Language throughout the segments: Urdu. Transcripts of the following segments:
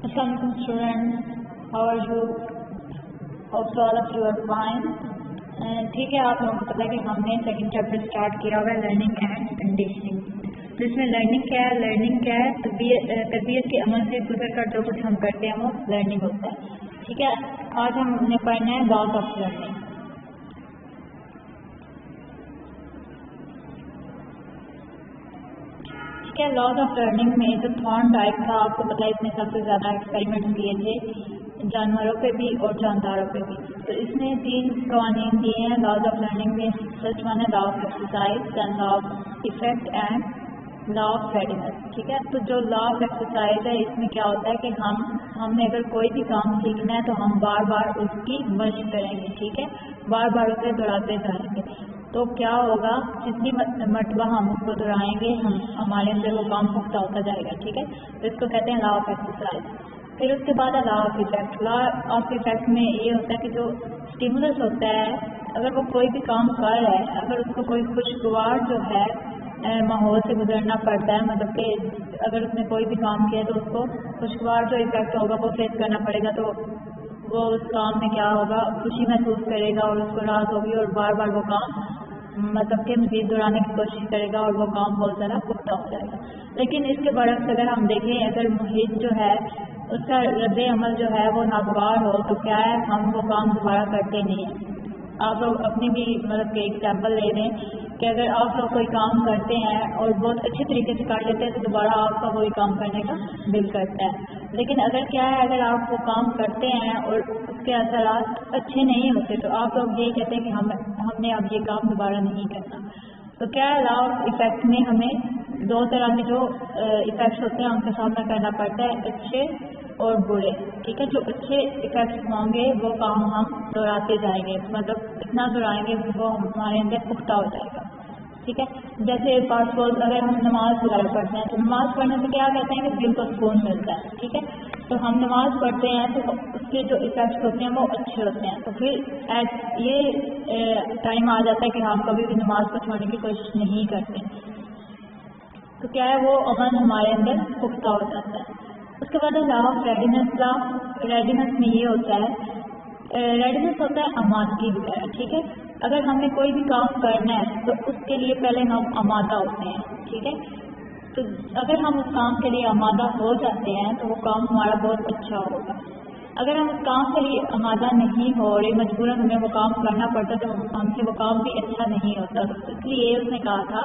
Assalamualaikum students, how are you? Hope all of you are fine. ٹھیک ہے، آپ لوگوں کو پتا ہے کہ ہم نے سیکنڈ چیپٹر اسٹارٹ کیا ہوا ہے لرننگ اینڈ کنڈیشننگ. تو اس میں لرننگ کیا ہے تربیت کے عمل سے گزر کر جو کچھ ہم کرتے ہیں وہ لرننگ ہوتا ہے. ٹھیک ہے، آج ہم نے پڑھنا ہے لاز آف لرننگ. ٹھیک ہے، لاز آف لرننگ میں جو تھارن ٹائپ تھا، آپ کو پتا ہے اس نے سب سے زیادہ ایکسپیریمنٹ کیے تھے جانوروں پہ بھی اور جانداروں پہ بھی. تو اس نے 3 قوانین دیے ہیں لاز آف لرننگ میں. فرسٹ ون ہے law of exercise, then law of effect and law of readiness. ٹھیک ہے، تو جو لا آف ایکسرسائز ہے اس میں کیا ہوتا ہے کہ ہم نے اگر کوئی بھی کام سیکھنا ہے تو ہم بار بار اس کی مشق کریں گے. ٹھیک ہے، بار بار اسے دہراتے جائیں گے. تو کیا ہوگا، جتنی مرتبہ ہم اس کو دہرائیں گے ہمارے اندر وہ کام پختہ ہوتا جائے گا. ٹھیک ہے، تو اس کو کہتے ہیں لا آف ایکسرسائز. پھر اس کے بعد ہے law of effect. Law of effect میں یہ ہوتا ہے کہ جو اسٹیمولس ہوتا ہے، اگر وہ کوئی بھی کام کر رہا ہے، اگر اس کو کوئی خوشگوار جو ہے ماحول سے گزرنا پڑتا ہے، مطلب کہ اگر اس نے کوئی بھی کام کیا تو اس کو خوشگوار جو ایفیکٹ ہوگا وہ فیس کرنا پڑے گا، تو وہ اس کام میں کیا ہوگا، خوشی محسوس کرے گا اور اس کو راحت ہوگی اور بار بار وہ کام مطلب کہ مزید دہرانے کی کوشش کرے گا اور وہ کام بہت زیادہ پختہ ہو جائے گا. لیکن اس کے برعکس اگر ہم دیکھیں، اگر محیط جو ہے اس کا رد عمل جو ہے وہ ناگوار ہو تو کیا ہے، ہم وہ کام دوبارہ کرتے نہیں ہیں. آپ لوگ اپنی بھی مطلب کہ ایگزامپل لے لیں کہ اگر آپ لوگ کوئی کام کرتے ہیں اور بہت اچھے طریقے سے کر لیتے ہیں تو دوبارہ آپ کا وہی کام کرنے کا دل کرتا ہے. لیکن اگر کیا ہے، اگر آپ وہ کام کرتے ہیں اور اس کے اثرات اچھے نہیں ہوتے تو آپ لوگ یہی کہتے ہیں کہ ہم نے اب یہ کام دوبارہ نہیں کرنا. تو کیا ہے، لا آف ایفیکٹ میں ہمیں 2 طرح کے جو ایفیکٹس ہوتے ہیں ان کا سامنا کرنا پڑتا ہے، اچھے اور برے. ٹھیک ہے، جو اچھے ایفیکٹس ہوں گے وہ کام ہم دہراتے جائیں گے، مطلب اتنا دہرائیں گے وہ ہمارے اندر پختہ ہو جائے گا. ٹھیک ہے، جیسے پاسپورٹ اگر ہم نماز وغیرہ پڑھتے ہیں تو نماز پڑھنے سے کیا کہتے ہیں کہ دل کو سکون ملتا ہے. ٹھیک ہے، تو ہم نماز پڑھتے ہیں تو اس کے جو ایفیکٹس ہوتے ہیں وہ اچھے ہوتے ہیں. تو پھر یہ ٹائم آ جاتا ہے کہ ہم کبھی بھی نماز کو چھوڑنے کی کوشش نہیں کرتے، تو کیا ہے وہ عمل ہمارے اندر پختہ ہو جاتا ہے. اس کے بعد law of readiness. Law readiness میں یہ ہوتا ہے، ریڈینس ہوتا ہے آمادگی وغیرہ. ٹھیک ہے، اگر ہم نے کوئی بھی کام کرنا ہے تو اس کے لیے پہلے ہم آمادہ ہوتے ہیں. ٹھیک ہے، تو اگر ہم اس کام کے لیے آمادہ ہو جاتے ہیں تو وہ کام ہمارا بہت اچھا ہوگا. اگر ہم اس کام کے لیے آمادہ نہیں ہو رہے، مجبوراً ہمیں وہ کام کرنا پڑتا تو ہم سے وہ کام بھی اچھا نہیں ہوتا. اس لیے اس نے کہا تھا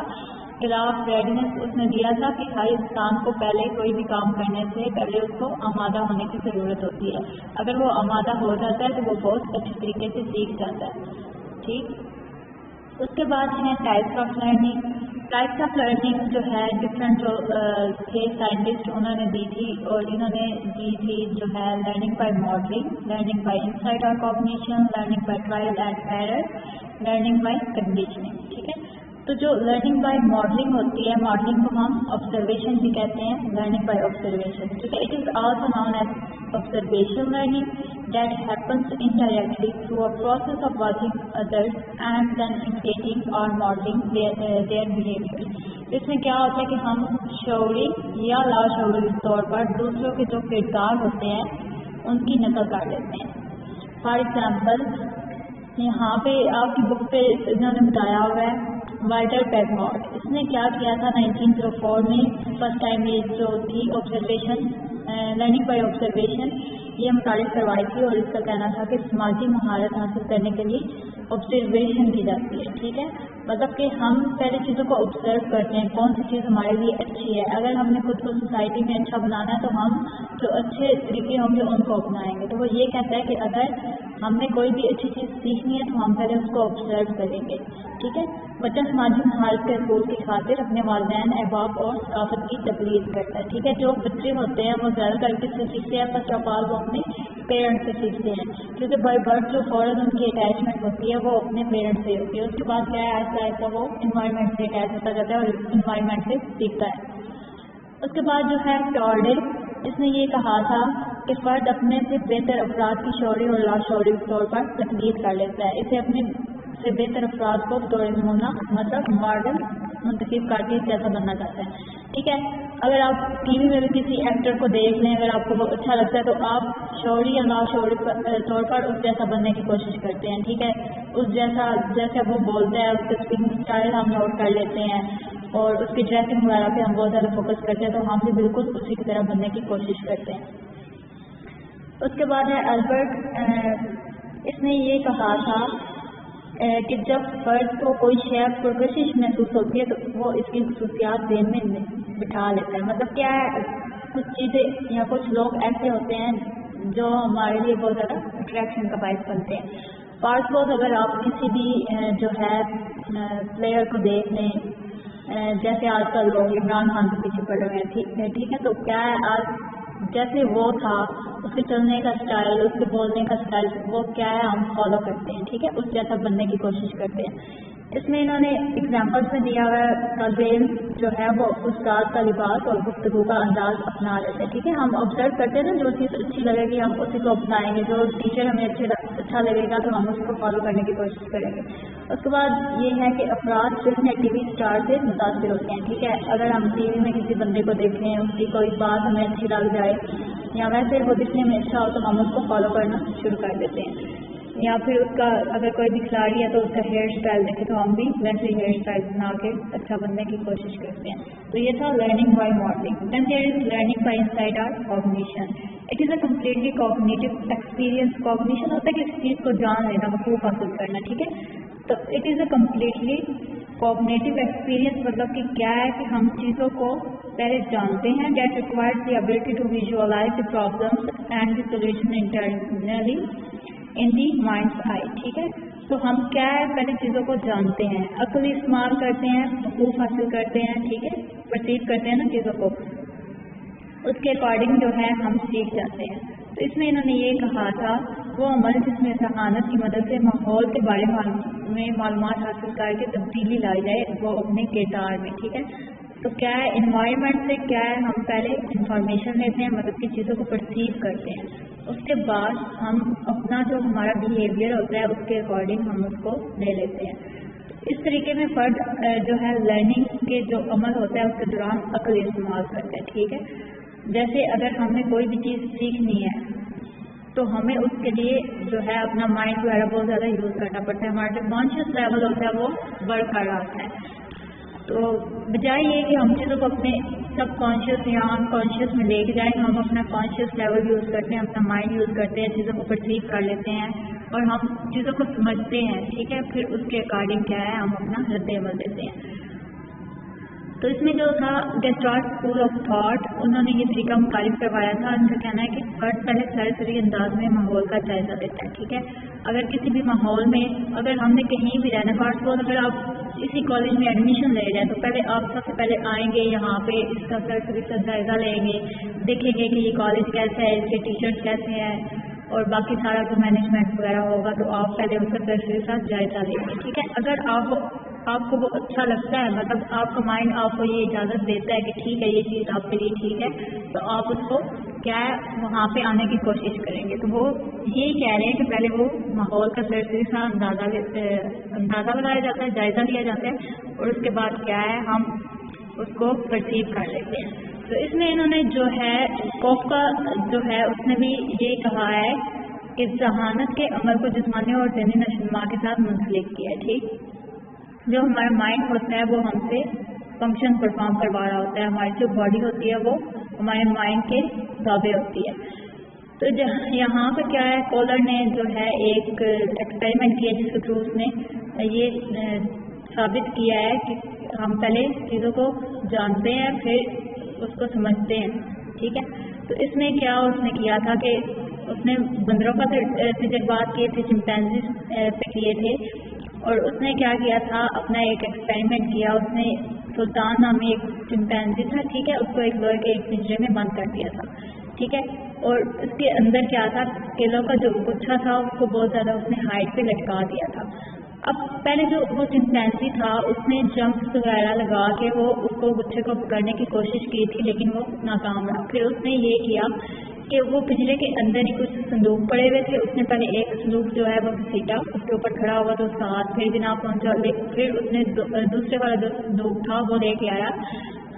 کہ لا آف ریڈینس اس نے دیا تھا کہ ہر انسان کو پہلے کوئی بھی کام کرنے سے پہلے اس کو آمادہ ہونے کی ضرورت ہوتی ہے. اگر وہ آمادہ ہو جاتا ہے تو وہ بہت اچھے طریقے سے سیکھ جاتا ہے. ٹھیک، اس کے بعد ہیں types of learning. Types of learning جو ہے ڈفرینٹ جو تھے سائنٹسٹ انہوں نے دی تھی، اور انہوں نے دی تھی جو ہے learning by modelling, learning by insight اور cognition, learning by trial and error, learning by conditioning. ٹھیک ہے، تو جو لرننگ بائی ماڈلنگ ہوتی ہے، ماڈلنگ کو ہم آبزرویشن بھی کہتے ہیں، لرننگ بائی آبزرویشن. ٹھیک ہے، it is also known as observation learning that happens indirectly through a process of watching others and then imitating or modeling their behavior. اس میں کیا ہوتا ہے کہ ہم شعوری یا لاشعوری طور پر دوسروں کے جو کردار ہوتے ہیں ان کی نقل کر لیتے ہیں. فار ایگزامپل یہاں پہ آپ کی بک پہ انہوں نے بتایا ہوا ہے وائٹر پیگماٹ. اس نے کیا کیا تھا 1904 میں فرسٹ ٹائم یہ جو تھی آبزرویشن، لرننگ بائی آبزرویشن، یہ متعارف کروائی تھی. اور اس کا کہنا تھا کہ سماجی مہارت حاصل کرنے کے لیے آبزرویشن کی جاتی ہے. ٹھیک ہے، مطلب کہ ہم پہلے چیزوں کو آبزرو کرتے ہیں کون سی چیز ہمارے لیے اچھی ہے. اگر ہم نے خود کو سوسائٹی میں اچھا بنانا ہے تو ہم جو اچھے طریقے ہوں گے ان کو اپنائیں گے. تو وہ یہ کہتا ہے کہ اگر ہم نے کوئی بھی اچھی چیز سیکھنی ہے تو ہم پہلے اس کو آبزرو کریں گے. ٹھیک ہے، بچہ سماجی مہارت کے اصول کی خاطر اپنے والدین، احباب اور ثقافت کی تقلید کرتا ہے. ٹھیک ہے، جو بچے ہوتے ہیں وہ زیادہ تر کس سے سیکھتے ہیں، فرسٹ آف آل وہ اپنے پیرنٹس سے سیکھتے ہیں، کیونکہ بائی برتھ جو فوراً ان کی اٹیچمنٹ ہوتی ہے وہ اپنے پیرنٹس سے ہوتی ہے. اس کے بعد کیا ہے، آہستہ آہستہ وہ انوائرمنٹ سے اٹیچ ہوتا جاتا ہے اور انوائرمنٹ سے سیکھتا ہے. اس کے بعد جو ہے ٹارڈل، اس نے یہ کہا تھا کہ فرد اپنے سے بہتر افراد کی شعوری اور لاشعوری طور پر تقلید کر لیتا ہے. اسے اپنے سے بہتر افراد کو بطور نمونہ مطلب ماڈل منتخب کرتی ہے جیسا بننا چاہتا ہے. ٹھیک ہے, اگر آپ ٹی وی میں بھی کسی ایکٹر کو دیکھ لیں, اگر آپ کو بہت اچھا لگتا ہے تو آپ شعوری یا ناشعوری طور پر اس جیسا بننے کی کوشش کرتے ہیں. ٹھیک ہے, اس جیسا جیسے وہ بولتا ہے اس کے اسپیکنگ اسٹائل ہم نوٹ کر لیتے ہیں اور اس کی ڈریسنگ وغیرہ پہ ہم بہت زیادہ فوکس کرتے ہیں, تو ہم بھی بالکل اسی کی طرح بننے کی کوشش کرتے ہیں. اس کے بعد ہے البرٹ. اس نے یہ کہا تھا کہ جب فرد کو کوئی شے پرکشش محسوس ہوتی ہے تو وہ اس کی خصوصیات ذہن میں بٹھا لیتا ہے. مطلب کیا ہے, کچھ چیزیں یا کچھ لوگ ایسے ہوتے ہیں جو ہمارے لیے بہت زیادہ اٹریکشن کا باعث بنتے ہیں. فار سپوز اگر آپ کسی بھی جو ہے پلیئر کو دیکھ لیں, جیسے آج کل لوگ عمران خان کے پیچھے پڑ رہے ہیں, ٹھیک ہے, تو کیا ہے آج جیسے وہ تھا اس کے چلنے کا اسٹائل, اس کے بولنے کا اسٹائل, وہ کیا ہے ہم فالو کرتے ہیں. ٹھیک ہے, اس جیسا بننے کی کوشش کرتے ہیں. اس میں انہوں نے اگزامپلس میں دیا ہوا ہے, طالب علم جو ہے وہ استاد کا لباس اور گفتگو کا انداز اپنا لیتے ہیں. ٹھیک ہے, ہم آبزرو کرتے ہیں نا, جو چیز اچھی لگے گی ہم اسی کو اپنائیں گے, جو ٹیچر ہمیں اچھا لگے گا تو ہم اس کو فالو کرنے کی کوشش کریں گے. اس کے بعد یہ ہے کہ افراد فلم یا ٹی وی اسٹار سے متاثر ہوتے ہیں. ٹھیک ہے, اگر ہم ٹی وی میں کسی بندے کو دیکھیں, اس کی کوئی بات ہمیں اچھی لگ جائے یا ویسے وہ دکھنے میں اچھا ہو تو ہم اس کو فالو کرنا شروع کر دیتے ہیں. یا پھر اس کا اگر کوئی بھی کھلاڑی ہے تو اس کا ہیئر اسٹائل دیکھے تو ہم بھی ویسے ہی ہیئر اسٹائل بنا کے اچھا بننے کی کوشش کرتے ہیں. تو یہ تھا learning by modelling. Then there is learning by insight or cognition. It is a completely cognitive experience. Cognition ہوتا ہے کہ اس چیز کو جان لینا, مفہوم حاصل کرنا. ٹھیک ہے, تو it is a completely cognitive experience. مطلب کہ کیا ہے کہ ہم چیزوں کو پہلے جانتے ہیں. That requires the ability to visualise the problems and the solution internally in the mind's eye. ٹھیک ہے, تو ہم کیا ہے پہلے چیزوں کو جانتے ہیں, عقل استعمال کرتے ہیں, مفہوم حاصل کرتے ہیں. ٹھیک ہے, پرسیو کرتے ہیں نا چیزوں کو, اس کے اکارڈنگ جو ہے ہم سیکھ جاتے ہیں. تو اس میں انہوں نے یہ کہا تھا وہ عمل جس میں ذہانت کی مدد سے ماحول کے بارے میں معلومات حاصل کر کے تبدیلی لائی جائے, وہ اپنے کردار میں. ٹھیک ہے, تو کیا ہے انوائرمنٹ سے کیا ہے ہم پہلے انفارمیشن لیتے ہیں, مطلب کی چیزوں کو پرسیو کرتے ہیں. اس کے بعد ہم اپنا جو ہمارا بیہیویئر ہوتا ہے اس کے اکارڈنگ ہم اس کو لے لیتے ہیں. اس طریقے میں فرد جو ہے لرننگ کے جو عمل ہوتا ہے اس کے دوران عقل استعمال کرتا ہے. ٹھیک ہے, جیسے اگر ہم نے کوئی بھی چیز سیکھنی ہے تو ہمیں اس کے لیے جو ہے اپنا مائنڈ وغیرہ بہت زیادہ یوز کرنا پڑتا ہے. ہمارا جو کانشیس لیول ہوتا ہے وہ بڑھ کر رہتا ہے. تو بجائے یہ کہ ہم چیزوں کو اپنے سب کانشیس یا ان کانشیس میں لے کے جائیں, ہم اپنا کانشیس لیول یوز کرتے ہیں, اپنا مائنڈ یوز کرتے ہیں, چیزوں کو پرسیو کر لیتے ہیں اور ہم چیزوں کو سمجھتے ہیں. ٹھیک ہے, پھر اس کے اکارڈنگ کیا ہے ہم اپنا رد عمل دیتے ہیں. تو اس میں جو تھا گیسٹارٹ اسکول آف تھاٹ, انہوں نے یہ طریقہ متعارف کروایا تھا. ان کا کہنا ہے کہ فرد پہلے سرسری انداز میں ماحول کا جائزہ لیتا ہے. ٹھیک ہے, اگر کسی بھی ماحول میں اگر ہم نے کہیں بھی رہنا, فرض کو اگر آپ کسی کالج میں ایڈمیشن لے رہے ہیں تو پہلے آپ سب سے پہلے آئیں گے یہاں پہ, اس کا سرسری سے جائزہ لیں گے, دیکھیں گے کہ یہ کالج کیسا ہے, اس کے ٹیچرس کیسے ہیں اور باقی سارا جو مینجمنٹ وغیرہ ہوگا, تو آپ پہلے اس کا سرسری سے جائزہ لیں گے. ٹھیک ہے, اگر آپ کو وہ اچھا لگتا ہے, مطلب آپ کا مائنڈ آپ کو یہ اجازت دیتا ہے کہ ٹھیک ہے یہ چیز آپ کے لیے ٹھیک ہے, تو آپ اس کو کیا ہے وہاں پہ آنے کی کوشش کریں گے. تو وہ یہی کہہ رہے ہیں کہ پہلے وہ ماحول کا سرسری سا اندازہ لگایا جاتا ہے, جائزہ لیا جاتا ہے, اور اس کے بعد کیا ہے ہم اس کو پرسیو کر لیتے ہیں. تو اس میں انہوں نے جو ہے کوفکا جو ہے اس نے بھی یہ کہا ہے کہ ذہانت کے عمل کو جسمانی اور ذہنی نشوونما کے ساتھ منسلک کیا ہے. ٹھیک, جو ہمارا مائنڈ ہوتا ہے وہ ہم سے فنکشن پرفارم کروا رہا ہوتا ہے, ہماری جو باڈی ہوتی ہے وہ ہمارے مائنڈ کے تابع ہوتی ہے. تو یہاں پہ کیا ہے کولر نے جو ہے ایک ایکسپیریمنٹ کیا جس کے تھرو اس نے یہ ثابت کیا ہے کہ ہم پہلے چیزوں کو جانتے ہیں پھر اس کو سمجھتے ہیں. ٹھیک ہے, تو اس میں کیا اس نے کیا تھا کہ اس نے بندروں کا تجربات کیے تھے, چمپینزی پہ کیے تھے, اور اس نے کیا کیا تھا اپنا ایک ایکسپیریمنٹ کیا. اس نے سلطان نامی ایک چمپینزی تھا, ٹھیک ہے, اس کو ایک لوہے کے ایک پنجرے میں بند کر دیا تھا. ٹھیک ہے, اور اس کے اندر کیا تھا کیلوں کا جو گچھا تھا اس کو بہت زیادہ اس نے ہائٹ پہ لٹکا دیا تھا. اب پہلے جو وہ چمپینزی تھا اس نے جمپس وغیرہ لگا کے وہ اس کو گچھے کو پکڑنے کی کوشش کی تھی, لیکن وہ ناکام رہا. پھر اس نے یہ کیا کہ وہ پنجرے کے اندر ہی کچھ صندوق پڑے ہوئے تھے. اس نے پہلے ایک صندوق جو ہے وہ گھسیٹا, اس کے اوپر کھڑا ہوا تو اس کا ہاتھ پھر جناب پہنچا, پھر اس نے دوسرے والا جو صندوق تھا وہ لے کے آیا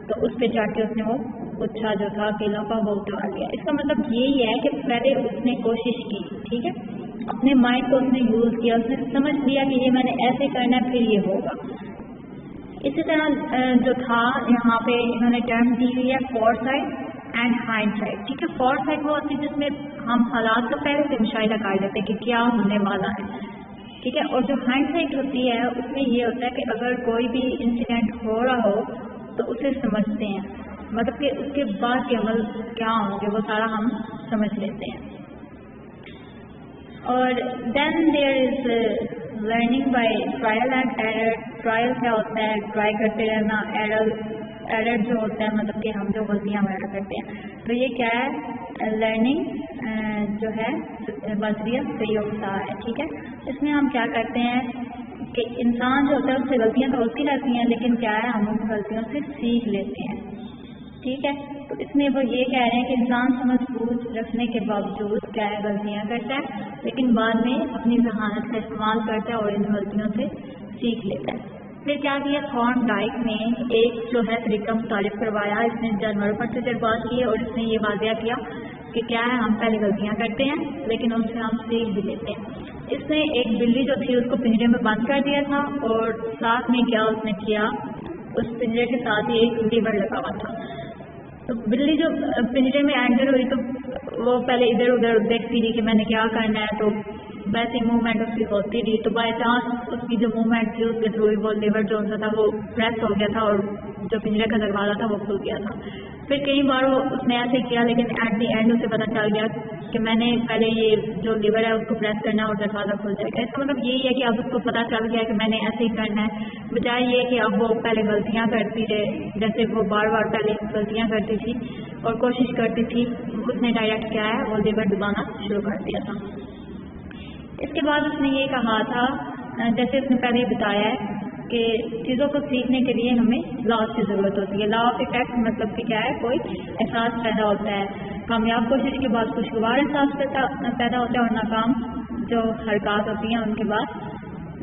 تو اس پہ چڑھ کے اس نے وہ گچھا جو تھا کیلوں کا وہ اتار لیا. اس کا مطلب یہی ہے کہ پہلے اس نے کوشش کی, ٹھیک ہے, اپنے مائنڈ کو اس نے یوز کیا, اس نے سمجھ لیا کہ یہ میں نے ایسے کرنا ہے پھر یہ ہوگا. اسی طرح جو تھا یہاں پہ انہوں نے ٹرم دی ہوئی ہے foresight and hindsight, ٹھیک ہے. فور سائٹ وہ ہوتی ہے جس میں ہم حالات کو پہلے سے مشاہدہ کر لیتے ہیں کہ کیا ہونے والا ہے, ٹھیک ہے. اور جو ہائنڈ سائٹ ہوتی ہے اس میں یہ ہوتا ہے کہ اگر کوئی بھی انسیڈنٹ ہو رہا ہو تو اسے سمجھتے ہیں, مطلب کہ اس کے بعد کے عمل کیا ہوں گے وہ سارا ہم سمجھ لیتے ہیں. اور then there is learning by trial and error. Trial کیا ہوتا ہے, ٹرائی کرتے رہنا. ایرر جو ہوتا ہے مطلب کہ ہم جو غلطیاں وغیرہ کرتے ہیں, تو یہ کیا ہے, لرننگ جو ہے بذریعہ صحیح ہوتا ہے, ٹھیک ہے. اس میں ہم کیا کرتے ہیں کہ انسان جو ہوتا ہے اس سے غلطیاں تو ہوتی رہتی ہیں, لیکن کیا ہے ہم ان غلطیوں سے سیکھ لیتے ہیں, ٹھیک ہے. تو اس میں وہ یہ کہہ رہے ہیں کہ انسان سمجھ بوجھ رکھنے کے باوجود کیا ہے غلطیاں کرتا ہے, لیکن بعد میں اپنی ذہانت کا استعمال کرتا ہے اور ان غلطیوں سے سیکھ لیتا ہے. پھر کیا کیا, تھارن ڈائک نے ایک جو ہے طریقہ متعارف کروایا. اس نے جانوروں پر تجربات کیے اور اس نے یہ واضح کیا کہ کیا ہے ہم پہلے غلطیاں کرتے ہیں لیکن ان سے ہم سیکھ بھی لیتے ہیں. اس نے ایک بلی جو تھی اس کو پنجرے میں بند کر دیا تھا اور ساتھ میں کیا اس نے کیا, اس پنجرے کے ساتھ ہی ایک لیور لگا ہوا تھا. تو بلی جو پنجرے میں انٹر ہوئی تو وہ پہلے ادھر ادھر دیکھتی رہی کہ میں نے کیا کرنا ہے, تو ویسے موومنٹ اس کی ہوتی رہی. تو بائی چانس اس کی جو موومنٹ تھی اس کے تھرو وہ لیور جو تھا وہ پریس ہو گیا تھا اور جو پنجرے کا دروازہ تھا وہ کھل گیا تھا. پھر کئی بار وہ اس نے ایسے کیا لیکن ایٹ دی اینڈ اسے پتہ چل گیا کہ میں نے پہلے یہ جو لیور ہے اس کو پریس کرنا اور دروازہ کھل جائے گا. اس کا مطلب یہی ہے کہ اب اس کو پتہ چل گیا کہ میں نے ایسے ہی کرنا ہے, بجائے یہ کہ اب وہ پہلے غلطیاں کرتی رہے, جیسے وہ بار بار پہلے غلطیاں کرتی تھی اور کوشش کرتی تھی. اس نے ڈائریکٹ کیا ہے وہ لیور دبانا شروع کر دیا تھا. اس کے بعد اس نے یہ کہا تھا, جیسے اس نے پہلے ہی بتایا ہے کہ چیزوں کو سیکھنے کے لیے ہمیں لاز کی ضرورت ہوتی ہے. لا آف افیکٹ مطلب کہ کیا ہے, کوئی احساس پیدا ہوتا ہے. کامیاب کوشش کے بعد خوشگوار احساس پیدا ہوتا ہے اور ناکام جو حرکات ہوتی ہیں ان کے بعد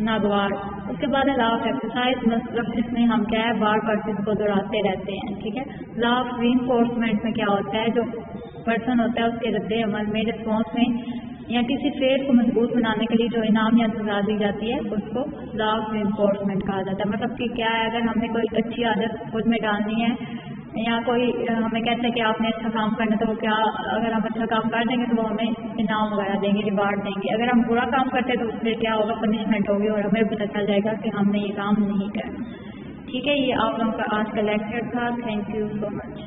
ناگوار. اس کے بعد ہے لا آف ایکسرسائز, مطلب جس میں ہم کیا ہے بار بار چیز کو دہراتے رہتے ہیں, ٹھیک ہے. لا آف ری انفورسمنٹ میں کیا ہوتا ہے, جو پرسن ہوتا ہے اس کے رد عمل میں رسپانس میں یا کسی فیئر کو مضبوط بنانے کے لیے جو انعام یا سزا دی جاتی ہے اس کو لا آف انفورسمنٹ کہا جاتا ہے. مطلب کہ کیا ہے, اگر ہمیں کوئی اچھی عادت خود میں ڈالنی ہے یا کوئی ہمیں کہتا ہے کہ آپ نے اچھا کام کرنا ہے, تو وہ کیا اگر ہم اچھا کام کر دیں گے تو وہ ہمیں انعام وغیرہ دیں گے, ریوارڈ دیں گے. اگر ہم برا کام کرتے ہیں تو اس سے کیا ہوگا, پنشمنٹ ہوگی اور ہمیں پتہ چل جائے گا کہ ہم نے یہ کام نہیں کرنا, ٹھیک ہے. یہ آپ لوگوں کا آج کا لیکچر تھا. Thank you so much.